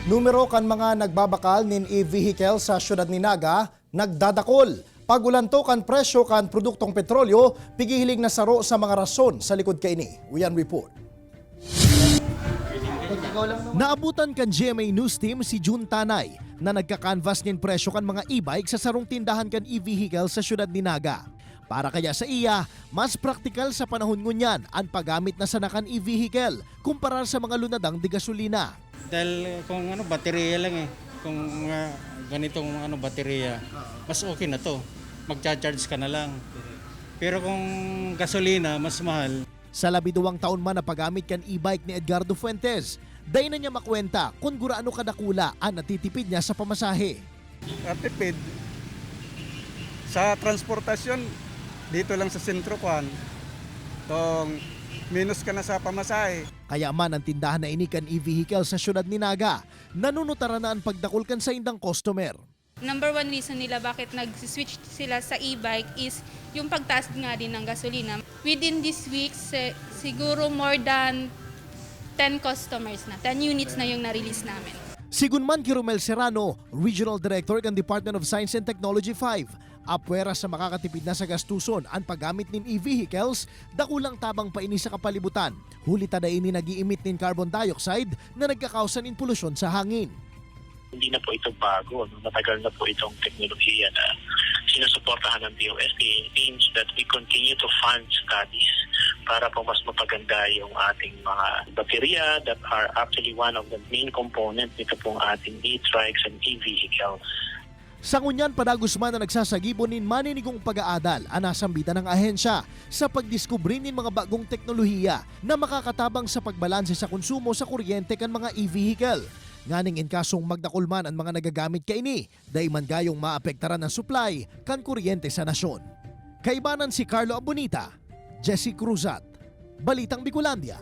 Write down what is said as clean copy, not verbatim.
Numero kan mga nagbabakal nin e-vehicle sa syudad ni Naga nagdadakol. Pagulanto kan presyo kan produktong petrolyo, pigihiling na saro sa mga rason sa likod kaini. Uyan report. Naabutan kan GMA News Team si June Tanay na nagka-canvas nin presyo kan mga e-bike sa sarong tindahan kan e-vehicle sa syudad ni Naga. Para kaya sa iya, mas praktikal sa panahon ngunyan ang paggamit na sanakan e-vehicle kumpara sa mga lunadang di gasolina. Dahil kung baterya lang kung ganitong baterya, mas okay na to. Magcha-charge ka na lang. Pero kung gasolina, mas mahal. Sa 12 taon man na paggamit kan e-bike ni Edgardo Fuentes, day na niya makwenta kung guraano kadakula ang natitipid niya sa pamasahe. Tipid sa transportasyon dito lang sa sentro kuan. Tong minus ka na sa pamasahe. Kaya man ang tindahan na inikan e-vehicle sa syudad ni Naga, nanunutara na ang pagdakol kan sa indang customer. Number one reason nila bakit nag-switch sila sa e-bike is yung pagtaas nga din ng gasolina. Within this week, siguro more than 10 customers na, 10 units na yung na-release namin. Sigunman kay Romel Serrano, Regional Director ng Department of Science and Technology 5, apwera sa makakatipid na sa gastuson ang paggamit nin e-vehicles, dakulang tabang paini sa kapalibutan. Huli tada ini nag-i-emit nin carbon dioxide na nagkakausan in polusyon sa hangin. Hindi na po ito bago. Matagal na po itong teknolohiya na sinusuportahan ng DOST. It means that we continue to fund studies para po mas mapaganda yung ating mga baterya that are actually one of the main components nito pong ating e-trikes and e-vehicles. Sa ngunyan, padagos man na nagsasagibon nin maninigong pag-aadal ang nasambitan ng ahensya sa pagdiskubre nin mga bagong teknolohiya na makakatabang sa pagbalanse sa konsumo sa kuryente kan mga e-vehicle. Nganing in kasong magdakulman ang mga nagagamit kaini, dahil man gayong maapektaran ng supply kan kuryente sa nasyon. Kaibanan si Carlo Abonita, Jesse Cruzat, Balitang Bicolandia.